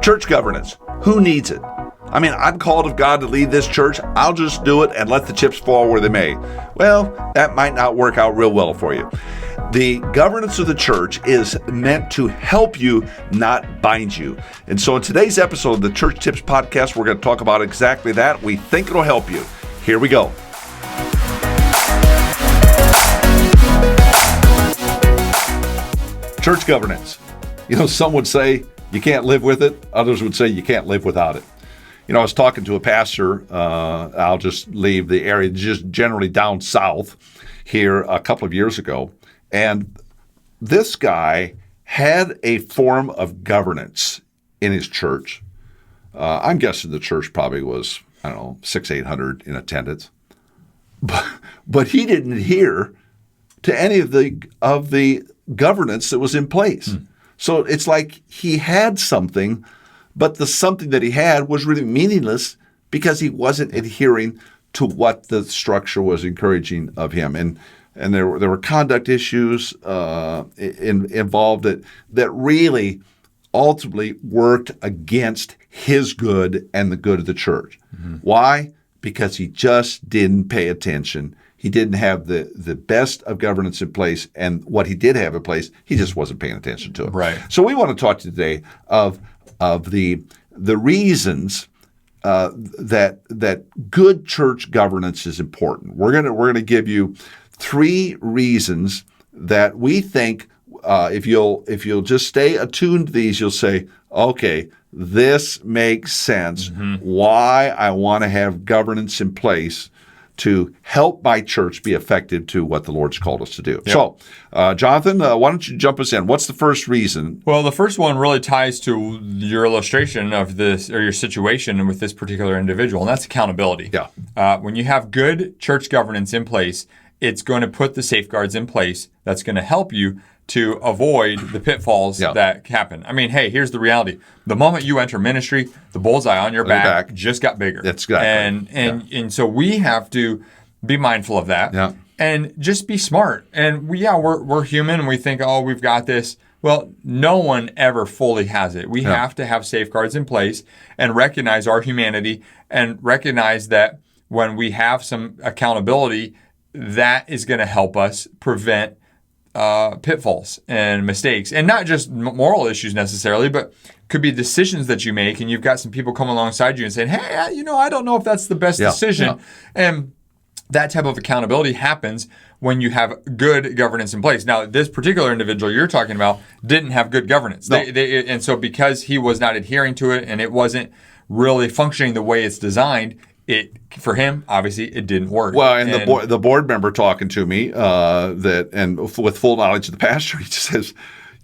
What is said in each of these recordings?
Church governance. Who needs it? I mean, I'm called of God to lead this church. I'll just do it and let the chips fall where they may. Well, that might not work out real well for you. The governance of the church is meant to help you, not bind you. And so in today's episode of the Church Tips Podcast, we're going to talk about exactly that. We think it'll help you. Here we go. Church governance. You know, some would say you can't live with it. Others would say you can't live without it. You know, I was talking to a pastor, I'll just leave the area, just generally down south here a couple of years ago. And this guy had a form of governance in his church. I'm guessing the church probably was, 600-800 in attendance. But he didn't adhere to any of the governance that was in place. So it's like he had something, but the something that he had was really meaningless because he wasn't adhering to what the structure was encouraging of him. And there were conduct issues involved that really ultimately worked against his good and the good of the church. Mm-hmm. Why? Because he just didn't pay attention. He didn't have the best of governance in place, and what he did have in place, he just wasn't paying attention to it. Right. So we want to talk today of the reasons that good church governance is important. We're gonna give you 3 reasons that we think if you'll just stay attuned to these, you'll say, okay, this makes sense. Mm-hmm. Why I want to have governance in place to help my church be effective to what the Lord's called us to do. Yep. So, Jonathan, why don't you jump us in? What's the first reason? Well, the first one really ties to your illustration of this, or your situation with this particular individual, and that's accountability. Yeah. When you have good church governance in place, it's going to put the safeguards in place that's going to help you to avoid the pitfalls that happen. I mean, hey, here's the reality. The moment you enter ministry, the bullseye on your back just got bigger. That's exactly. And so we have to be mindful of that and just be smart. And we're human and we think, oh, we've got this. Well, no one ever fully has it. We have to have safeguards in place and recognize our humanity and recognize that when we have some accountability, that is going to help us prevent pitfalls and mistakes, and not just moral issues necessarily, but could be decisions that you make, and you've got some people come alongside you and saying, hey, I don't know if that's the best decision. And that type of accountability happens when you have good governance in place. Now, this particular individual you're talking about didn't have good governance. No. And so because he was not adhering to it and it wasn't really functioning the way it's designed, for him, obviously, it didn't work. Well, and the board member talking to me and with full knowledge of the pastor, he just says,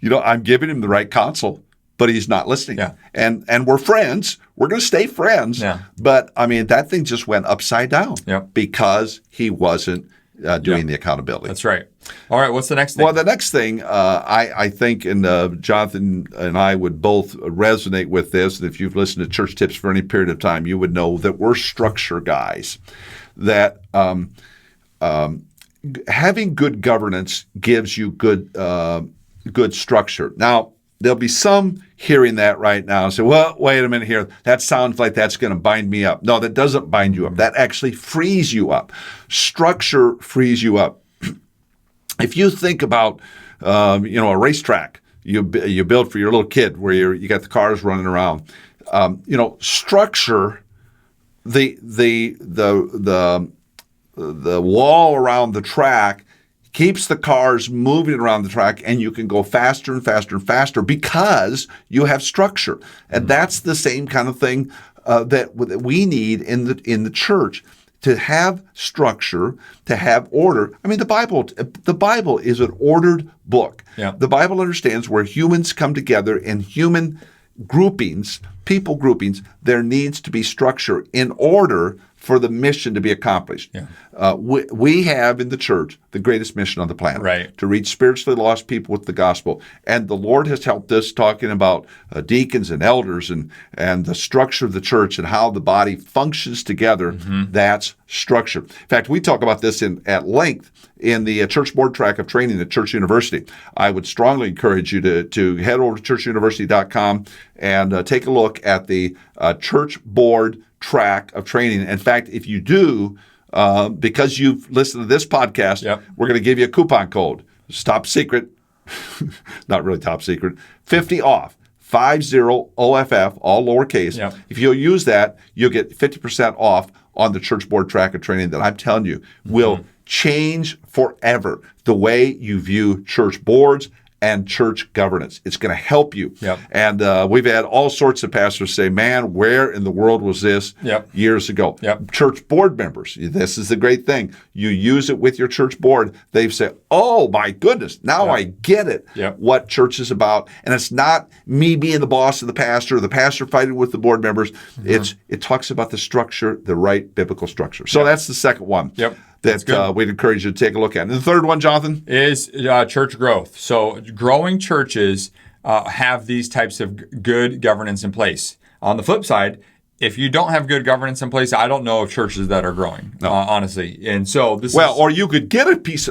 I'm giving him the right counsel, but he's not listening. Yeah. And we're friends. We're going to stay friends. Yeah. But I mean, that thing just went upside down because he wasn't doing the accountability. That's right. All right. What's the next thing? Well, the next thing, I think, and Jonathan and I would both resonate with this. And if you've listened to Church Tips for any period of time, you would know that we're structure guys. That having good governance gives you good structure. Now, there'll be some hearing that right now and say, well, wait a minute here. That sounds like that's going to bind me up. No, that doesn't bind you up. That actually frees you up. Structure frees you up. If you think about, a racetrack you build for your little kid where you got the cars running around, structure, the wall around the track keeps the cars moving around the track, and you can go faster and faster and faster because you have structure. And that's the same kind of thing that we need in the church. To have structure, to have order. I mean, the Bible is an ordered book. Yeah. The Bible understands where humans come together in human groupings, people groupings, there needs to be structure in order for the mission to be accomplished. Yeah. We have in the church the greatest mission on the planet, right, to reach spiritually lost people with the gospel. And the Lord has helped us talking about deacons and elders and the structure of the church and how the body functions together. That's structure. In fact, we talk about this at length in the church board track of training at Church University. I would strongly encourage you to head over to churchuniversity.com and take a look at the church board track of training. In fact, if you do, because you've listened to this podcast, we're going to give you a coupon code. It's top secret, not really top secret, 50 off. 50 OFF, all lowercase. If you'll use that, you'll get 50% off on the church board track of training that I'm telling you will change forever the way you view church boards and church governance. It's going to help you. And we've had all sorts of pastors say, man, where in the world was this years ago? Church board members, this is the great thing. You use it with your church board. They've said, oh my goodness, now I get it, what church is about. And it's not me being the boss of the pastor or the pastor fighting with the board members. It talks about the structure, the right biblical structure. So that's the second one. That we'd encourage you to take a look at. And the third one, Jonathan? Is church growth. So growing churches have these types of good governance in place. On the flip side, if you don't have good governance in place, I don't know of churches that are growing, honestly. And so this or you could get a piece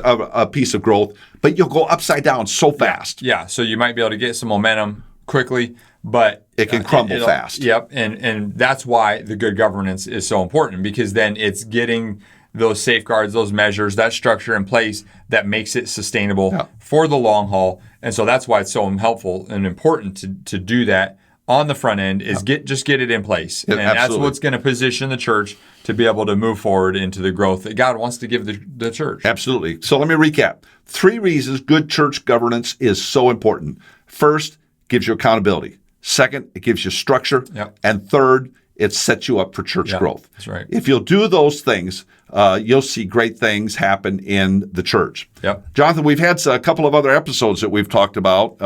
of growth, but you'll go upside down so fast. Yeah, so you might be able to get some momentum quickly, but it can crumble fast. And that's why the good governance is so important, because then it's getting those safeguards, those measures, that structure in place that makes it sustainable for the long haul. And so that's why it's so helpful and important to do that on the front end is just get it in place. And that's what's going to position the church to be able to move forward into the growth that God wants to give the church. Absolutely. So let me recap. 3 reasons good church governance is so important. First, gives you accountability. Second, it gives you structure. And third, it sets you up for church growth. That's right. If you'll do those things, you'll see great things happen in the church. Jonathan, we've had a couple of other episodes that we've talked about.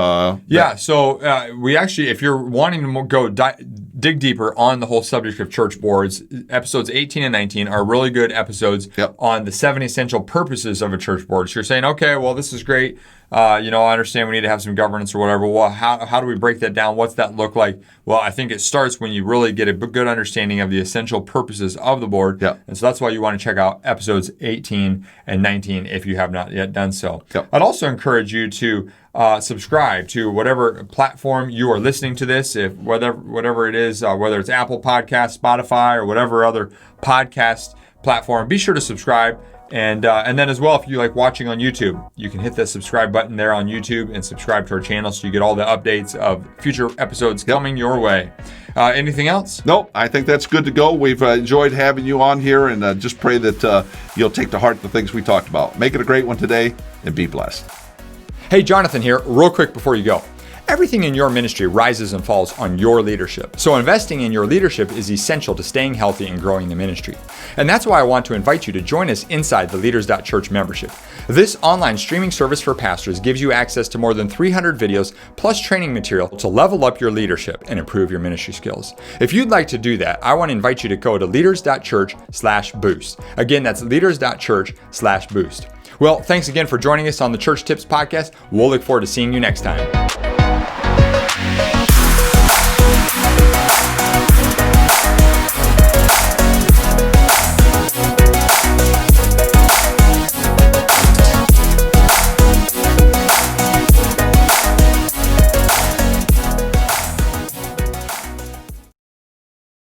So we actually, if you're wanting to go dig deeper on the whole subject of church boards, episodes 18 and 19 are really good episodes on the 7 essential purposes of a church board. So you're saying, okay, well, this is great. I understand we need to have some governance or whatever. Well, how do we break that down? What's that look like? Well, I think it starts when you really get a good understanding of the essential purposes of the board. And so that's why you want to check out episodes 18 and 19 if you have not yet done so. I'd also encourage you to subscribe to whatever platform you are listening to this, if whatever it is, whether it's Apple Podcasts, Spotify, or whatever other podcast platform. Be sure to subscribe. And then as well, if you like watching on YouTube, you can hit the subscribe button there on YouTube and subscribe to our channel so you get all the updates of future episodes coming your way. Anything else? Nope. I think that's good to go. We've enjoyed having you on here, and just pray that you'll take to heart the things we talked about. Make it a great one today, and be blessed. Hey, Jonathan here. Real quick before you go. Everything in your ministry rises and falls on your leadership. So investing in your leadership is essential to staying healthy and growing the ministry. And that's why I want to invite you to join us inside the Leaders.Church membership. This online streaming service for pastors gives you access to more than 300 videos plus training material to level up your leadership and improve your ministry skills. If you'd like to do that, I want to invite you to go to Leaders.Church/boost. Again, that's Leaders.Church/boost. Well, thanks again for joining us on the Church Tips Podcast. We'll look forward to seeing you next time.